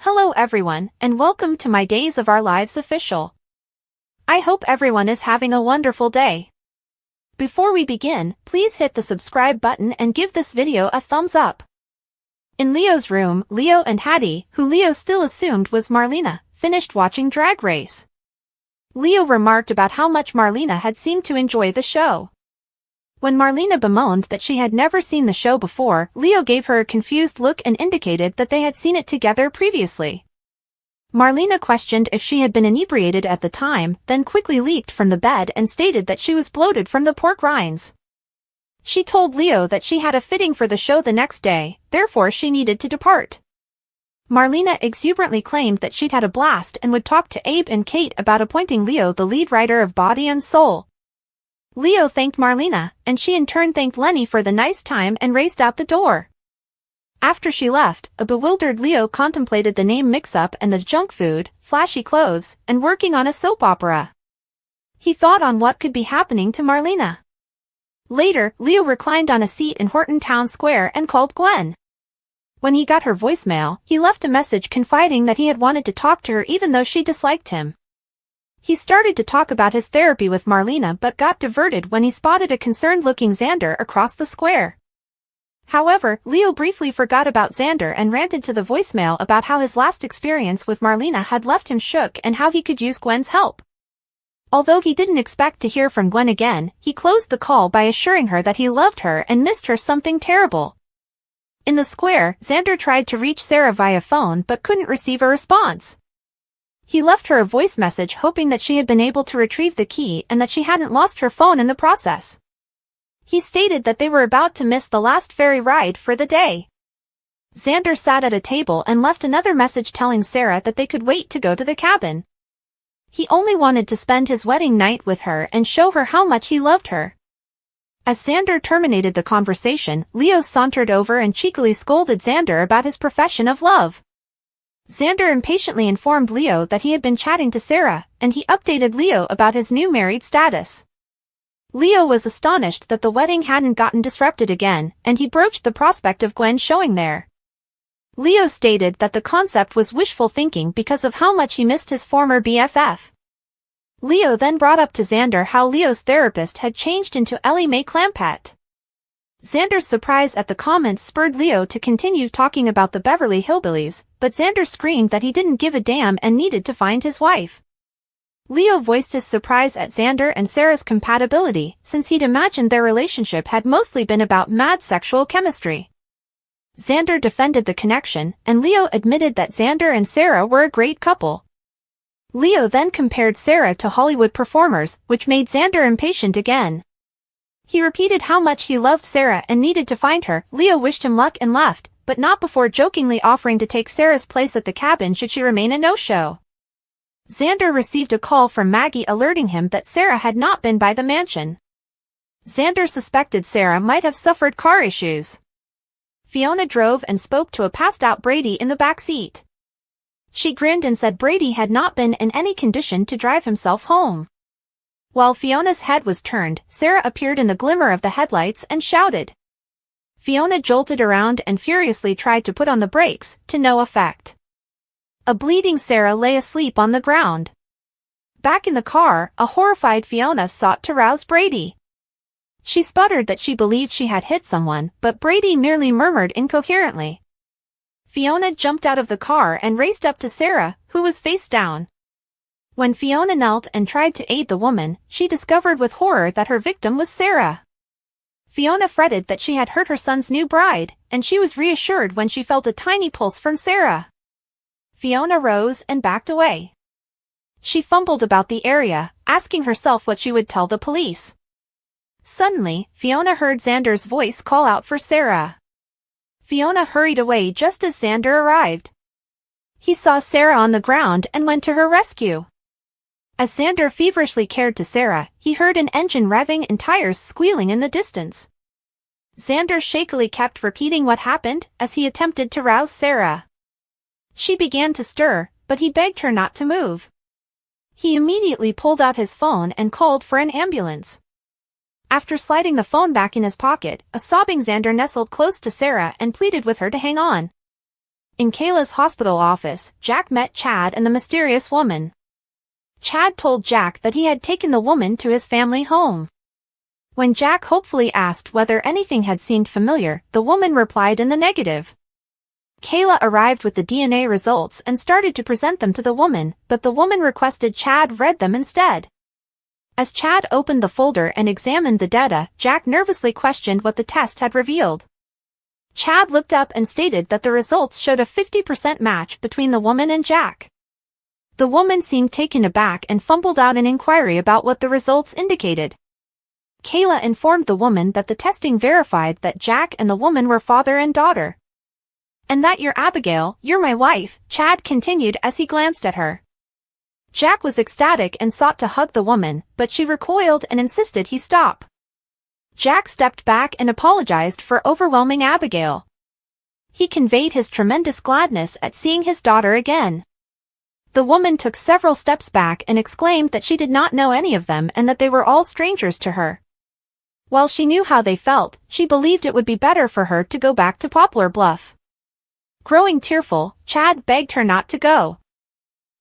Hello everyone, and welcome to my Days of Our Lives official. I hope everyone is having a wonderful day. Before we begin, please hit the subscribe button and give this video a thumbs up. In Leo's room, Leo and Hattie, who Leo still assumed was Marlena, finished watching Drag Race. Leo remarked about how much Marlena had seemed to enjoy the show. When Marlena bemoaned that she had never seen the show before, Leo gave her a confused look and indicated that they had seen it together previously. Marlena questioned if she had been inebriated at the time, then quickly leaped from the bed and stated that she was bloated from the pork rinds. She told Leo that she had a fitting for the show the next day, therefore she needed to depart. Marlena exuberantly claimed that she'd had a blast and would talk to Abe and Kate about appointing Leo the lead writer of Body and Soul. Leo thanked Marlena, and she in turn thanked Lenny for the nice time and raced out the door. After she left, a bewildered Leo contemplated the name mix-up and the junk food, flashy clothes, and working on a soap opera. He thought on what could be happening to Marlena. Later, Leo reclined on a seat in Horton Town Square and called Gwen. When he got her voicemail, he left a message confiding that he had wanted to talk to her even though she disliked him. He started to talk about his therapy with Marlena but got diverted when he spotted a concerned-looking Xander across the square. However, Leo briefly forgot about Xander and ranted to the voicemail about how his last experience with Marlena had left him shook and how he could use Gwen's help. Although he didn't expect to hear from Gwen again, he closed the call by assuring her that he loved her and missed her something terrible. In the square, Xander tried to reach Sarah via phone but couldn't receive a response. He left her a voice message hoping that she had been able to retrieve the key and that she hadn't lost her phone in the process. He stated that they were about to miss the last ferry ride for the day. Xander sat at a table and left another message telling Sarah that they could wait to go to the cabin. He only wanted to spend his wedding night with her and show her how much he loved her. As Xander terminated the conversation, Leo sauntered over and cheekily scolded Xander about his profession of love. Xander impatiently informed Leo that he had been chatting to Sarah, and he updated Leo about his new married status. Leo was astonished that the wedding hadn't gotten disrupted again, and he broached the prospect of Gwen showing there. Leo stated that the concept was wishful thinking because of how much he missed his former BFF. Leo then brought up to Xander how Leo's therapist had changed into Ellie Mae Clampett. Xander's surprise at the comments spurred Leo to continue talking about the Beverly Hillbillies, but Xander screamed that he didn't give a damn and needed to find his wife. Leo voiced his surprise at Xander and Sarah's compatibility, since he'd imagined their relationship had mostly been about mad sexual chemistry. Xander defended the connection, and Leo admitted that Xander and Sarah were a great couple. Leo then compared Sarah to Hollywood performers, which made Xander impatient again. He repeated how much he loved Sarah and needed to find her. Leo wished him luck and left, but not before jokingly offering to take Sarah's place at the cabin should she remain a no-show. Xander received a call from Maggie alerting him that Sarah had not been by the mansion. Xander suspected Sarah might have suffered car issues. Fiona drove and spoke to a passed-out Brady in the back seat. She grinned and said Brady had not been in any condition to drive himself home. While Fiona's head was turned, Sarah appeared in the glimmer of the headlights and shouted. Fiona jolted around and furiously tried to put on the brakes, to no effect. A bleeding Sarah lay asleep on the ground. Back in the car, a horrified Fiona sought to rouse Brady. She sputtered that she believed she had hit someone, but Brady merely murmured incoherently. Fiona jumped out of the car and raced up to Sarah, who was face down. When Fiona knelt and tried to aid the woman, she discovered with horror that her victim was Sarah. Fiona fretted that she had hurt her son's new bride, and she was reassured when she felt a tiny pulse from Sarah. Fiona rose and backed away. She fumbled about the area, asking herself what she would tell the police. Suddenly, Fiona heard Xander's voice call out for Sarah. Fiona hurried away just as Xander arrived. He saw Sarah on the ground and went to her rescue. As Xander feverishly cared to Sarah, he heard an engine revving and tires squealing in the distance. Xander shakily kept repeating what happened as he attempted to rouse Sarah. She began to stir, but he begged her not to move. He immediately pulled out his phone and called for an ambulance. After sliding the phone back in his pocket, a sobbing Xander nestled close to Sarah and pleaded with her to hang on. In Kayla's hospital office, Jack met Chad and the mysterious woman. Chad told Jack that he had taken the woman to his family home. When Jack hopefully asked whether anything had seemed familiar, the woman replied in the negative. Kayla arrived with the DNA results and started to present them to the woman, but the woman requested Chad read them instead. As Chad opened the folder and examined the data, Jack nervously questioned what the test had revealed. Chad looked up and stated that the results showed a 50% match between the woman and Jack. The woman seemed taken aback and fumbled out an inquiry about what the results indicated. Kayla informed the woman that the testing verified that Jack and the woman were father and daughter. "And that you're Abigail, you're my wife," Chad continued as he glanced at her. Jack was ecstatic and sought to hug the woman, but she recoiled and insisted he stop. Jack stepped back and apologized for overwhelming Abigail. He conveyed his tremendous gladness at seeing his daughter again. The woman took several steps back and exclaimed that she did not know any of them and that they were all strangers to her. While she knew how they felt, she believed it would be better for her to go back to Poplar Bluff. Growing tearful, Chad begged her not to go.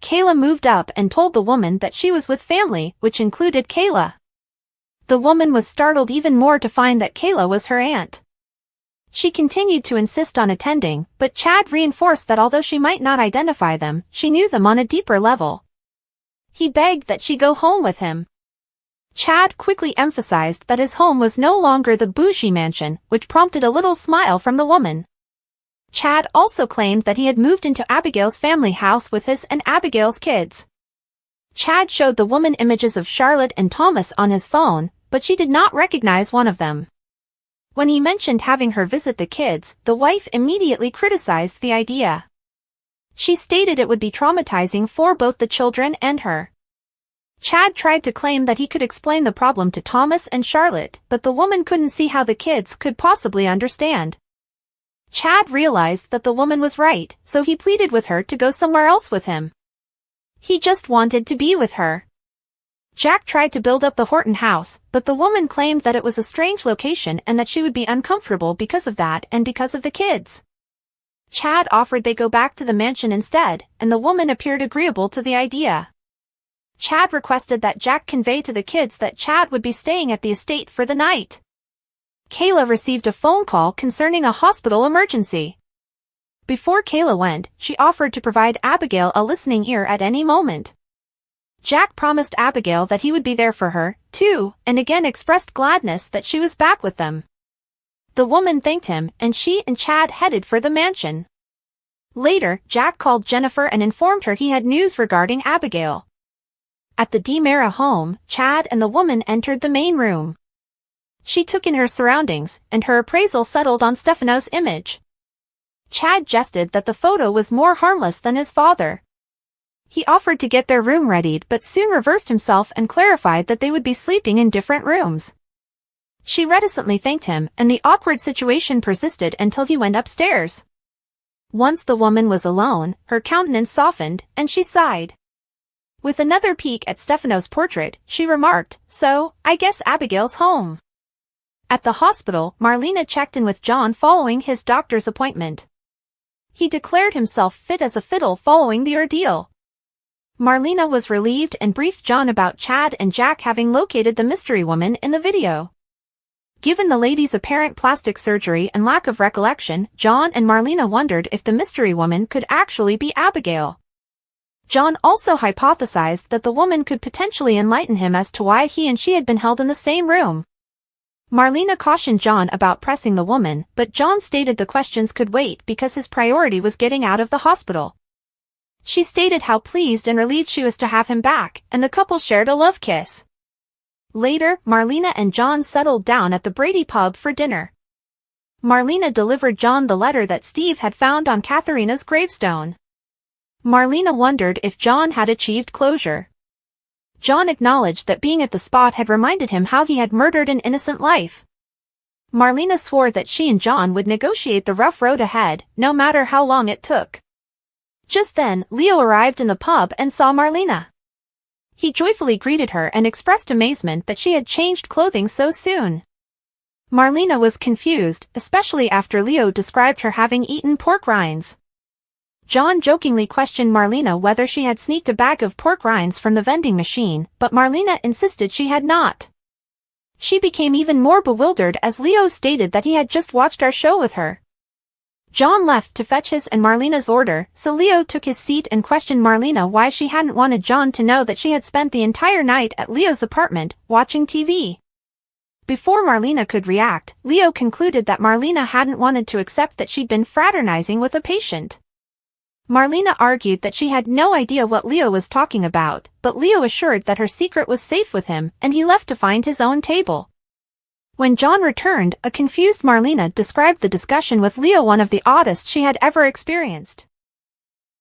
Kayla moved up and told the woman that she was with family, which included Kayla. The woman was startled even more to find that Kayla was her aunt. She continued to insist on attending, but Chad reinforced that although she might not identify them, she knew them on a deeper level. He begged that she go home with him. Chad quickly emphasized that his home was no longer the bougie mansion, which prompted a little smile from the woman. Chad also claimed that he had moved into Abigail's family house with his and Abigail's kids. Chad showed the woman images of Charlotte and Thomas on his phone, but she did not recognize one of them. When he mentioned having her visit the kids, the wife immediately criticized the idea. She stated it would be traumatizing for both the children and her. Chad tried to claim that he could explain the problem to Thomas and Charlotte, but the woman couldn't see how the kids could possibly understand. Chad realized that the woman was right, so he pleaded with her to go somewhere else with him. He just wanted to be with her. Jack tried to build up the Horton house, but the woman claimed that it was a strange location and that she would be uncomfortable because of that and because of the kids. Chad offered they go back to the mansion instead, and the woman appeared agreeable to the idea. Chad requested that Jack convey to the kids that Chad would be staying at the estate for the night. Kayla received a phone call concerning a hospital emergency. Before Kayla went, she offered to provide Abigail a listening ear at any moment. Jack promised Abigail that he would be there for her, too, and again expressed gladness that she was back with them. The woman thanked him, and she and Chad headed for the mansion. Later, Jack called Jennifer and informed her he had news regarding Abigail. At the DiMera home, Chad and the woman entered the main room. She took in her surroundings, and her appraisal settled on Stefano's image. Chad jested that the photo was more harmless than his father. He offered to get their room readied but soon reversed himself and clarified that they would be sleeping in different rooms. She reticently thanked him, and the awkward situation persisted until he went upstairs. Once the woman was alone, her countenance softened, and she sighed. With another peek at Stefano's portrait, she remarked, "So, I guess Abigail's home." At the hospital, Marlena checked in with John following his doctor's appointment. He declared himself fit as a fiddle following the ordeal. Marlena was relieved and briefed John about Chad and Jack having located the mystery woman in the video. Given the lady's apparent plastic surgery and lack of recollection, John and Marlena wondered if the mystery woman could actually be Abigail. John also hypothesized that the woman could potentially enlighten him as to why he and she had been held in the same room. Marlena cautioned John about pressing the woman, but John stated the questions could wait because his priority was getting out of the hospital. She stated how pleased and relieved she was to have him back, and the couple shared a love kiss. Later, Marlena and John settled down at the Brady pub for dinner. Marlena delivered John the letter that Steve had found on Katharina's gravestone. Marlena wondered if John had achieved closure. John acknowledged that being at the spot had reminded him how he had murdered an innocent life. Marlena swore that she and John would negotiate the rough road ahead, no matter how long it took. Just then, Leo arrived in the pub and saw Marlena. He joyfully greeted her and expressed amazement that she had changed clothing so soon. Marlena was confused, especially after Leo described her having eaten pork rinds. John jokingly questioned Marlena whether she had sneaked a bag of pork rinds from the vending machine, but Marlena insisted she had not. She became even more bewildered as Leo stated that he had just watched our show with her. John left to fetch his and Marlena's order, so Leo took his seat and questioned Marlena why she hadn't wanted John to know that she had spent the entire night at Leo's apartment, watching TV. Before Marlena could react, Leo concluded that Marlena hadn't wanted to accept that she'd been fraternizing with a patient. Marlena argued that she had no idea what Leo was talking about, but Leo assured that her secret was safe with him and he left to find his own table. When John returned, a confused Marlena described the discussion with Leo one of the oddest she had ever experienced.